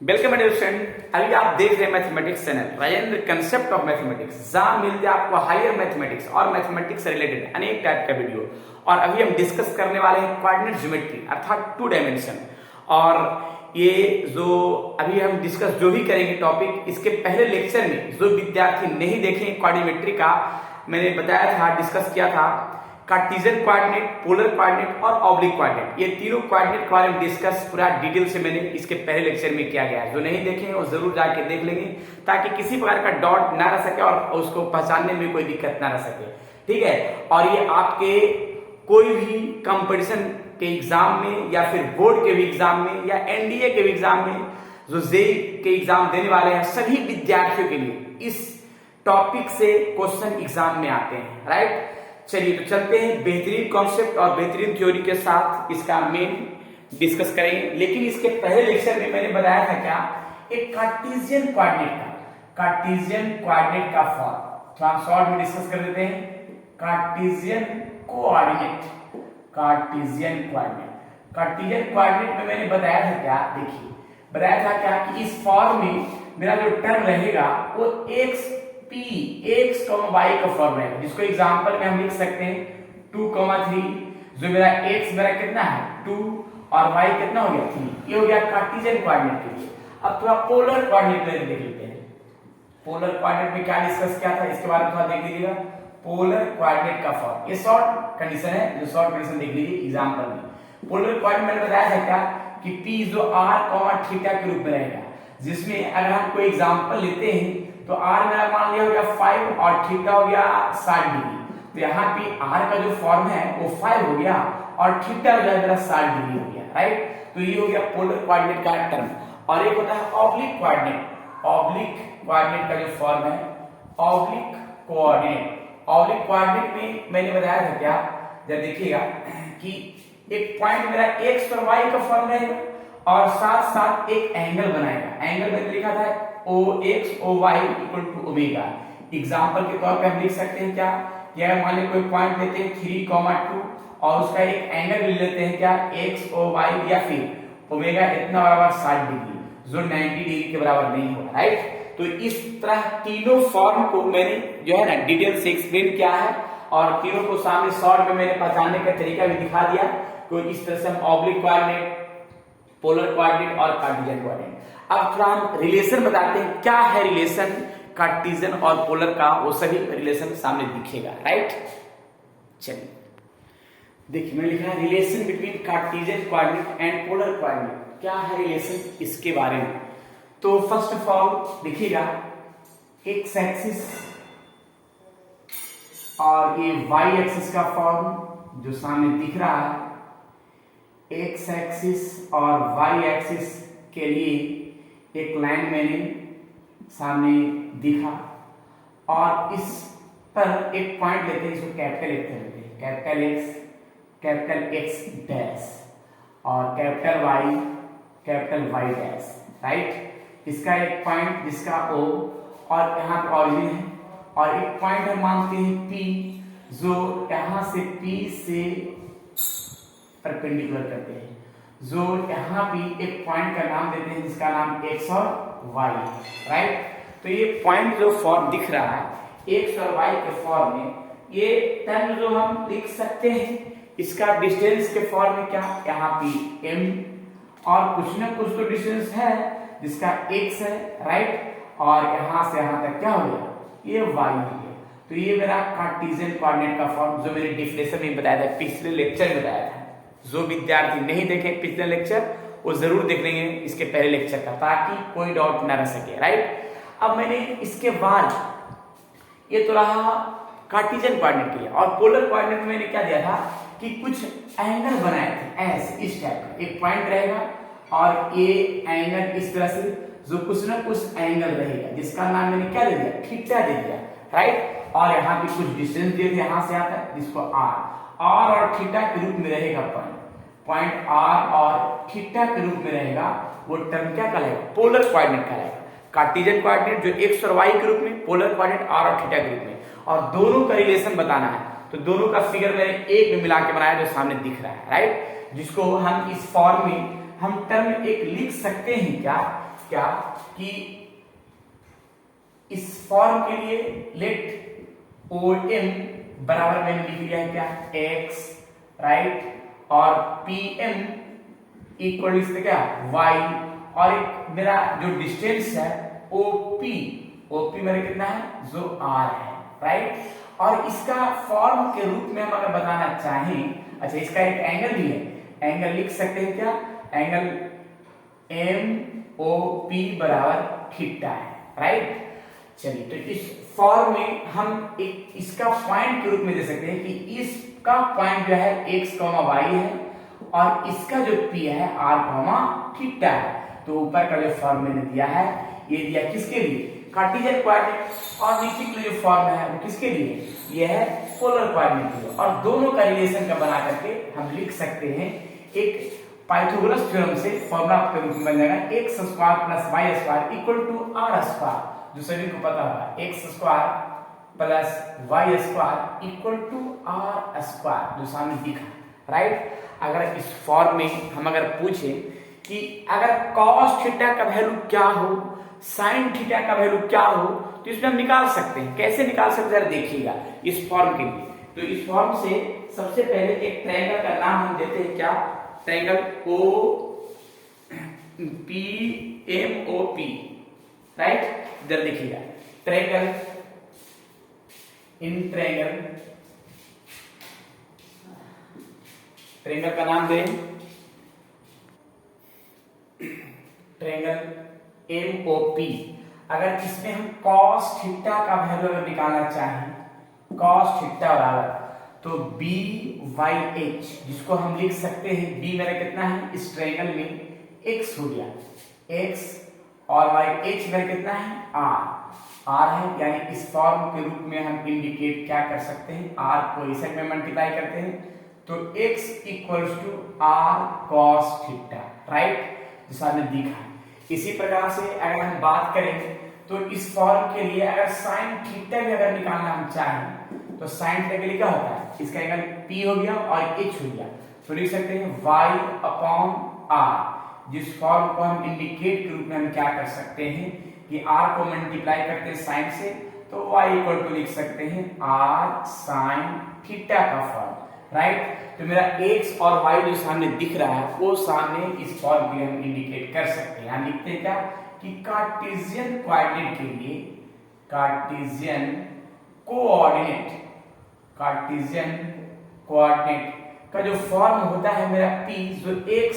Welcome dear student. अभी आप देख रहे हैं mathematics channel Rajendra concept of mathematics, जहां मिलते हैं आपको हायर मैथमेटिक्स और मैथमेटिक्स से रिलेटेड अनेक टाइप का वीडियो। और अभी हम डिस्कस करने वाले हैं कोऑर्डिनेट ज्योमेट्री अर्थात 2 डायमेंशन। और ये जो अभी हम डिस्कस जो भी करेंगे टॉपिक, इसके पहले लेक्चर में जो विद्यार्थी नहीं देखे कोऑर्डिनेट्री का, मैंने बताया था, डिस्कस किया था कार्टेशियन कोऑर्डिनेट, पोलर कोऑर्डिनेट और ऑब्लिक कोऑर्डिनेट। ये तीनों कोऑर्डिनेट के बारे में डिस्कस पूरा डिटेल से मैंने इसके पहले लेक्चर में किया गया है। जो नहीं देखे हैं वो जरूर जाके देख लेंगे ताकि किसी प्रकार का डाउट ना रह सके और उसको पहचानने में कोई दिक्कत ना रह सके। ठीक है। और ये आपके कोई भी कंपटीशन के एग्जाम में या फिर बोर्ड के भी एग्जाम में या एनडीए के भी एग्जाम में, जो जेई के एग्जाम देने वाले हैं सभी विद्यार्थियों के लिए इस टॉपिक से क्वेश्चन एग्जाम में आते हैं। राइट। चलिए तो चलते हैं बेहतरीन कॉन्सेप्ट और बेहतरीन थ्योरी के साथ इसका मेन डिस्कस करेंगे। लेकिन इसके पहले लेक्चर में मैंने बताया था क्या, एक कार्टेशियन कोऑर्डिनेट का फॉर्म तो हम शॉर्ट में डिस्कस कर देते हैं। कार्टेशियन कोऑर्डिनेट में मैंने बताया था क्या, देखिए बताया था क्या कि इस फॉर्म में मेरा जो टर्म रहेगा वो x y का फॉर्म रहेगा, जिसको एग्जांपल में हम लिख सकते हैं 2,3। जो मेरा x मेरा कितना है 2 और y कितना हो गया 3। ये हो गया कार्टेशियन कोऑर्डिनेट के लिए। अब थोड़ा पोलर कोऑर्डिनेट में देख लेते हैं। पोलर कोऑर्डिनेट में क्या डिस्कस किया था इसके बारे में थोड़ा देख लीजिएगा। पोलर कोऑर्डिनेट का फॉर्म, ये शॉर्ट कंडीशन है, जो शॉर्ट कंडीशन देख लीजिए एग्जांपल में। पोलर कोऑर्डिनेट मैंने बताया था क्या कि p जो r, थीटा के रूप में रहेगा, जिसमें अगर हम कोई एग्जांपल लेते हैं तो r मेरा मान लिया हो गया 5 और थीटा हो गया 60 डिग्री। तो यहाँ पे r का जो फॉर्म है वो 5 हो गया और थीटा हो गया मेरा 60 डिग्री हो गया। राइट। तो ये हो गया पोलर कोऑर्डिनेट का टर्म। और एक होता है ऑब्लिक कोऑर्डिनेट का जो फॉर्म है ऑब्लिक कोऑर्डिनेट में मैंने बताया था क्या, जब देखिएगा कि एक पॉइंट मेरा x और y का फॉर्म रहेगा और साथ साथ एक एंगल बनाएगा। एंगल में लिखा था OX OY equal to omega. Example के तौर पे हम लिख सकते हैं क्या कि अगर मान लीजिए कोई पॉइंट लेते हैं 3,2 और उसका एक एंगल ले लेते हैं क्या x OY या फिर ओमेगा इतना बराबर 60 डिग्री, जो 90 डिग्री के बराबर नहीं होगा। राइट। तो इस तरह तीनों फॉर्म को मैंने जो है ना डिटेल से एक्सप्लेन किया है और तीनों को सामने शॉर्ट में मैंने पहचानने का तरीका भी दिखा दिया। तो इस तरह से हम ऑब्लिक कोऑर्डिनेट, पोलर कोऑर्डिनेट और कार्टेशियन कोऑर्डिनेट। अब थोड़ा हम रिलेशन बताते हैं, क्या है रिलेशन कार्टेशियन और पोलर का, वो सभी रिलेशन सामने दिखेगा। राइट। चलिए देखिए मैंने लिखा है relation between Cartesian coordinate and polar coordinate. क्या है रिलेशन इसके बारे में, तो फर्स्ट ऑफ ऑल देखिएगा एक्स एक्सिस और ये वाई एक्सिस का फॉर्म जो सामने दिख रहा है, एक्स एक्सिस और वाई एक्सिस के लिए एक लाइन मैंने सामने दिखा और इस पर एक पॉइंट लेते हैं, इसको कैपिटल एक्स लेते हैं, कैपिटल एक्स डैश और कैपिटल वाई डैश। राइट। इसका एक पॉइंट जिसका O और यहाँ पे ऑरिजिन है और एक पॉइंट हम मानते हैं P, जो यहाँ से P से परपेंडिकुलर करते हैं, जो यहाँ भी एक पॉइंट का नाम देते हैं जिसका नाम x और y। राइट। तो ये पॉइंट जो फॉर्म दिख रहा है x और y के फॉर्म में, ये टर्म जो हम लिख सकते हैं इसका डिस्टेंस के फॉर्म में क्या, यहाँ पे m और कुछ ना कुछ तो डिस्टेंस है जिसका x है। राइट। और यहाँ से यहाँ तक क्या हो गया, ये y हो गया। तो ये मेरा कार्टेशियन कोऑर्डिनेट का फॉर्म जो मैंने डिफिनेशन में बताया था, पिछले लेक्चर में बताया था। जो विद्यार्थी नहीं देखे पिछले लेक्चर वो जरूर देख लेंगे इसके पहले लेक्चर का, ताकि कोई डाउट ना रह सके। राइट। अब मैंने इसके बाद ये तो रहा कार्टेशियन कोऑर्डिनेट के लिए, और पोलर कोऑर्डिनेट में मैंने क्या दिया था कि कुछ एंगल बनाए थे ऐसे, इस टाइप का एक पॉइंट रहेगा और ये एंगल इस तरह से जो कुछ ना कुछ एंगल रहेगा जिसका नाम मैंने क्या दे दिया, थीटा दे दिया। राइट। और यहाँ पे कुछ डिस्टेंस दिए थे यहाँ से यहाँ तक, जिसको r और थीटा के रूप में रहेगा। पॉइंट r और थीटा के रूप में रहेगा, वो टर्म क्या कहलाएगा, पोलर कोऑर्डिनेट कहलाएगा। कार्टेशियन कोऑर्डिनेट जो x और y के रूप में, पोलर कोऑर्डिनेट r और थीटा के रूप में। और दोनों का रिलेशन बताना है तो दोनों का फिगर मैंने एक में मिला के बनाया जो सामने दिख रहा है। राइट। जिसको हम इस फॉर्म में हम टर्म एक लिख सकते हैं क्या क्या कि इस फॉर्म के लिए लेट ओ एम बराबर मैंने लिख दिया है क्या x, राइट, और पी एम इक्वल क्या y, और एक मेरा जो डिस्टेंस है ओपी मेरे कितना है जो r है, राइट। और इसका फॉर्म के रूप में हम अगर बताना चाहें, अच्छा इसका एक एंगल भी है, एंगल लिख सकते हैं क्या, एंगल MOP बराबर थीटा है, राइट। चलिए तो इस फॉर्म में हम एक इसका पॉइंट के रूप में दे सकते हैं कि इसका पॉइंट जो है x, y है और इसका जो P है r, थीटा है। तो ऊपर का जो फॉर्म मैंने दिया है ये दिया किसके लिए, कार्टेशियन कोऑर्डिनेट, और नीचे का जो फॉर्म है वो किसके लिए, ये है पोलर कोऑर्डिनेट के लिए। और दोनों का रिलेशन का बना करके हम लिख सकते हैं एक पाइथागोरस थ्योरम से फॉर्मूला के रूप में बन जाएगा x square plus y square equal to r square, जो सभी को पता होगा x square plus y square equal to r square, जो सामने दिखा, राइट। अगर इस फॉर्म में हम अगर पूछे कि अगर cos थीटा का वैल्यू क्या हो, sin थीटा का वैल्यू क्या हो, तो इसमें हम निकाल सकते हैं। कैसे निकाल सकते हैं जरा देखिएगा इस फॉर्म के लिए। तो इस फॉर्म से सबसे पहले एक ट्रायंगल का नाम हम देते हैं क्या, ट्रायंगल OPMOP, राइट। इधर देखिएगा ट्रायंगल, इन ट्रायंगल का नाम दें ट्रायंगल MOP। अगर इसमें हम cos थीटा का वैल्यू अगर निकालना चाहें, cos थीटा बराबर तो BYH, जिसको हम लिख सकते हैं B मेरा कितना है इस ट्रायंगल में x हो गया x, और YH मेरा कितना है R है, यानी इस फॉर्म के रूप में हम इंडिकेट क्या कर सकते हैं, R को इस साइड में मल्टीप्लाई करते हैं तो x equals to R cos theta, right, जो सामने दिखा है। इसी प्रकार से अगर हम बात करें तो इस फॉर्म के लिए अगर sin थीटा भी अगर निकालना हम चाहें तो sin थीटा के लिए क्या होता है, इसका एंगल P हो गया और H हो गया, तो लिख सकते हैं y अपॉन R, जिस फॉर्म को हम इंडिकेट के रूप में हम क्या कर सकते हैं कि R को मल्टीप्लाई करते हैं sin से, तो y इक्वल टू लिख सकते हैं R sin थीटा का फॉर्म, राइट। तो मेरा x और y जो सामने दिख रहा है वो सामने इस फॉर्म के हम इंडिकेट कर सकते हैं। हम लिखते हैं क्या कि कार्टेशियन कोऑर्डिनेट के लिए कार्टेशियन कोऑर्डिनेट का जो फॉर्म होता है मेरा P, जो x,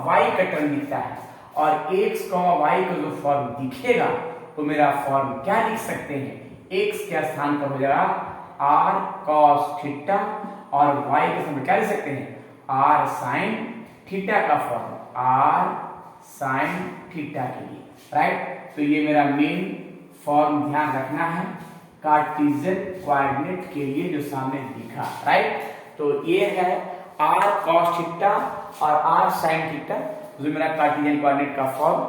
y का टर्म दिखता है, और x, y का जो फॉर्म दिखेगा तो मेरा फॉर्म क्या लिख सकते हैं, x के स्थान पर हो जाएगा r cos थीटा, और y के स्थान पर क्या लिख सकते हैं r sin थीटा का फॉर्म, r sin थीटा के लिए, राइट। तो ये मेरा मेन फॉर्म ध्यान रखना है कार्टेशियन कोऑर्डिनेट के लिए जो सामने दिखा, राइट। तो ये है r cos थीटा और r sin थीटा, जो मेरा कार्टेशियन कोऑर्डिनेट का फॉर्म,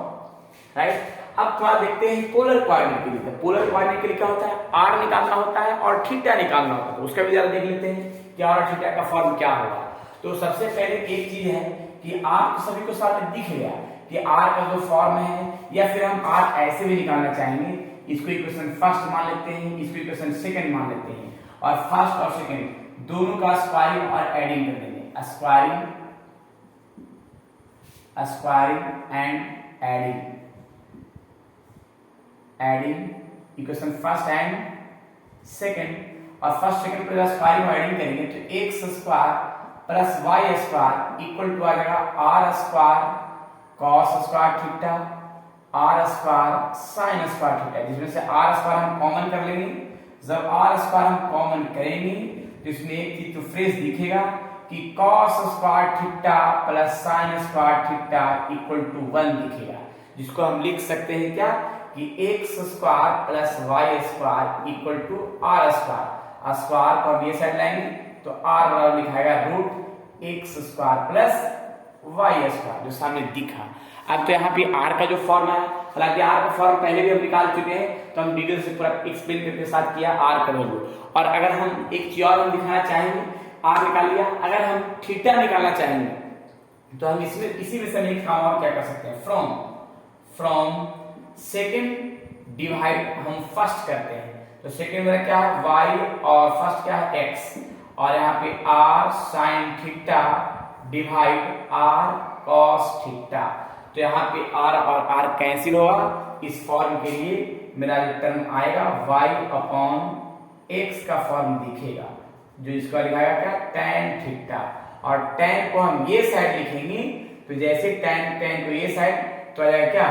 राइट। अब थोड़ा देखते हैं पोलर कोऑर्डिनेट के लिए। तो पोलर कोऑर्डिनेट के लिए क्या होता है, r निकालना होता है और थीटा निकालना होता है, तो उसका भी जरा देख लेते हैं कि r और थीटा का फॉर्म क्या होगा। तो सबसे पहले एक चीज है कि r तो सभी को सामने दिख गया कि r का जो फॉर्म है, या फिर हम r ऐसे भी निकालना चाहेंगे, इसको इक्वेशन फर्स्ट मान लेते हैं, इसको इक्वेशन सेकंड मान लेते हैं, और फर्स्ट और सेकंड दोनों का स्क्वायरिंग और एडिंग कर देंगे, squaring and adding equation first and second, और फर्स्ट सेकंड पर स्क्वायरिंग और एडिंग करेंगे तो x square plus y square equal to आ जाएगा r square cos square theta, r square sin square theta, जिसमें से r स्क्वायर हम कॉमन कर लेंगे। जब r स्क्वायर हम कॉमन करेंगे तो इसमें एक चीज तो फ्रेश दिखेगा कि cos square theta plus sin square theta equal to 1 दिखेगा, जिसको हम लिख सकते हैं क्या कि x square plus y square equal to r square, square को हम ये साइड लाएंगे तो r बराबर लिखाएगा root x square plus y square, जो सामने दिखा। अब तो यहाँ पे r का जो फॉर्म है, हालांकि r का फॉर्म पहले भी हम निकाल चुके हैं, तो हम डिटेल से पूरा एक्सप्लेन करके साथ किया r का वैल्यू। और अगर हम एक चीज और हम दिखाना चाहेंगे, r निकाल लिया, अगर हम थीटा निकालना चाहेंगे तो हम इसमें इसी में से एक काम और क्या कर सकते हैं, फ्रॉम सेकेंड डिवाइड हम फर्स्ट करते हैं, तो सेकेंड में क्या है y और फर्स्ट क्या है x, और यहाँ पे r sin theta divide r cos theta. तो यहाँ पे r और r कैंसिल होगा, इस फॉर्म के लिए मेरा जो टर्म आएगा y अपॉन x का फॉर्म दिखेगा, जो इसका लिखाएगा क्या tan थीटा, और tan को हम ये साइड लिखेंगे, तो जैसे tan को ये साइड तो आ जाएगा क्या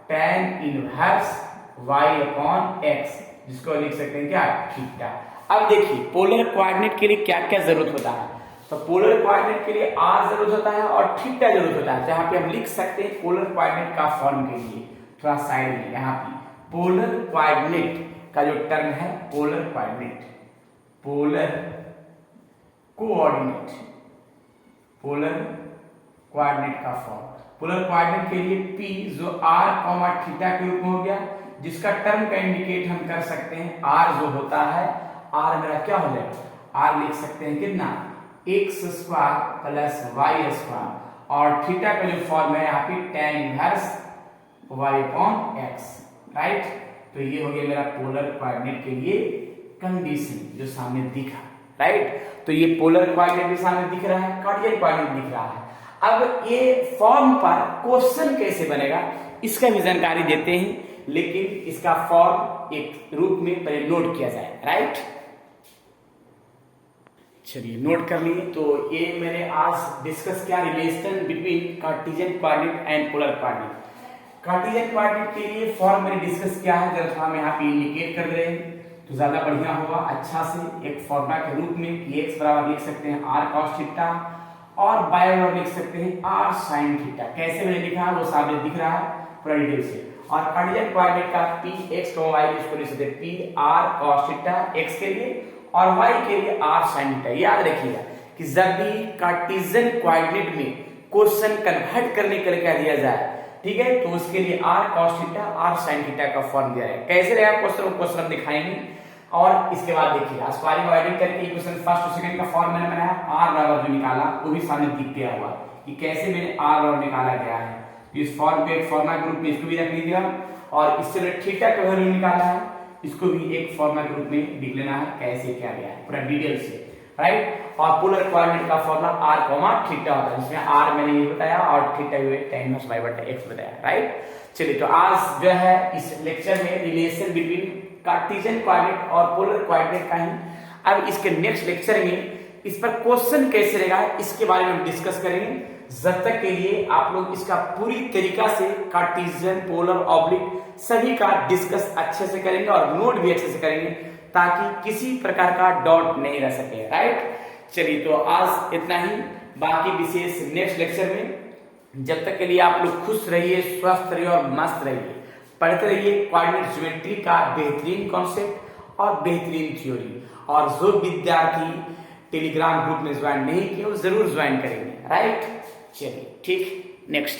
tan inverse y upon x, जिसको लिख सकते हैं क्या थीटा। अब देखिए पोलर कोऑर्डिनेट के लिए क्या क्या जरूरत होता है, तो पोलर कोऑर्डिनेट के लिए r जरूरत होता है और थीटा जरूरत होता है। यहाँ पे हम लिख सकते हैं पोलर कोऑर्डिनेट का फॉर्म के लिए थोड़ा साइड में, यहाँ पे पोलर कोऑर्डिनेट का जो टर्म है polar coordinate, polar coordinate, polar coordinate का फॉर्म, पोलर कोऑर्डिनेट के लिए p जो r, थीटा के रूप में हो गया, जिसका टर्म का इंडिकेट हम कर सकते हैं r जो होता है, r मेरा क्या हो जाएगा, r लिख सकते हैं कितना x square plus y square, और थीटा का जो फॉर्म है यहाँ पे tan inverse y upon x, right. तो ये हो गया मेरा पोलर कोऑर्डिनेट के लिए कंडीशन जो सामने दिखा, राइट। तो ये पोलर कोऑर्डिनेट भी सामने दिख रहा है, कार्डियल कोऑर्डिनेट दिख रहा है। अब ये फॉर्म पर क्वेश्चन कैसे बनेगा इसका भी जानकारी देते हैं, लेकिन इसका फॉर्म एक रूप में पहले नोट किया जाए, राइट। चलिए नोट कर लिए। तो ये मैंने आज डिस्कस किया relation between Cartesian coordinate and polar coordinate. Cartesian coordinate के लिए फॉर्म मैंने डिस्कस किया है, जब हम यहाँ पे इंडिकेट कर रहे हैं तो ज्यादा बढ़िया होगा, अच्छा से एक फॉर्मूला के रूप में x बराबर लिख सकते हैं r cos थीटा, और y बराबर लिख सकते हैं r sin थीटा। कैसे मैंने लिखा है वो सामने दिख रहा है पूरा डिटेल से। और कार्टेशियन कोऑर्डिनेट का p x y इसको लिख सकते हैं p r cos theta x के लिए और y के लिए r sin थीटा। याद रखिएगा कि जब भी कार्टेशियन कोऑर्डिनेट में क्वेश्चन कन्वर्ट करने के लिए क्या दिया जाए, ठीक है, तो उसके लिए r cos theta r sin theta का फॉर्म दिया है। कैसे रहेगा क्वेश्चन हम दिखाएंगे, और इसके बाद देखिएगा स्क्वायरिंग डिवाइडिंग करके इक्वेशन फर्स्ट और सेकंड का फॉर्म मैंने बनाया, r बराबर जो निकाला वो भी सामने दिख गया हुआ कि कैसे मैंने r बराबर निकाला गया है। इस फॉर्म पे एक फॉर्मूला के रूप में इसको भी रख लीजिएगा, और इससे मैंने थीटा का वैल्यू निकाला है, इसको भी एक फॉर्मूला के रूप में लिख लेना है कैसे क्या गया है पूरा डिटेल से, राइट। और पोलर कोऑर्डिनेट का फॉर्मूला r, थीटा होता है, जिसमें r मैंने ये बताया और थीटा tan इनवर्स y बटा x बताया, राइट। चलिए तो आज जो है इस लेक्चर में रिलेशन बिटवीन कार्टेशियन कोऑर्डिनेट और पोलर कोऑर्डिनेट का ही, अब इसके नेक्स्ट लेक्चर में इस पर क्वेश्चन कैसे रहेगा इसके बारे में हम डिस्कस करेंगे। जब तक के लिए आप लोग इसका पूरी तरीका से कार्टेशियन, पोलर, ऑब्लिक सभी का डिस्कस अच्छे से करेंगे और नोट भी अच्छे से करेंगे, ताकि किसी प्रकार का डाउट नहीं रह सके, राइट। चलिए तो आज इतना ही, बाकी विशेष नेक्स्ट लेक्चर में। जब तक के लिए आप लोग खुश रहिए, स्वस्थ रहिए और मस्त रहिए, पढ़ते रहिए कोऑर्डिनेट ज्योमेट्री का बेहतरीन कॉन्सेप्ट और बेहतरीन थ्योरी। और जो विद्यार्थी टेलीग्राम ग्रुप में ज्वाइन नहीं किए वो जरूर ज्वाइन करेंगे, राइट। चलिए ठीक, नेक्स्ट।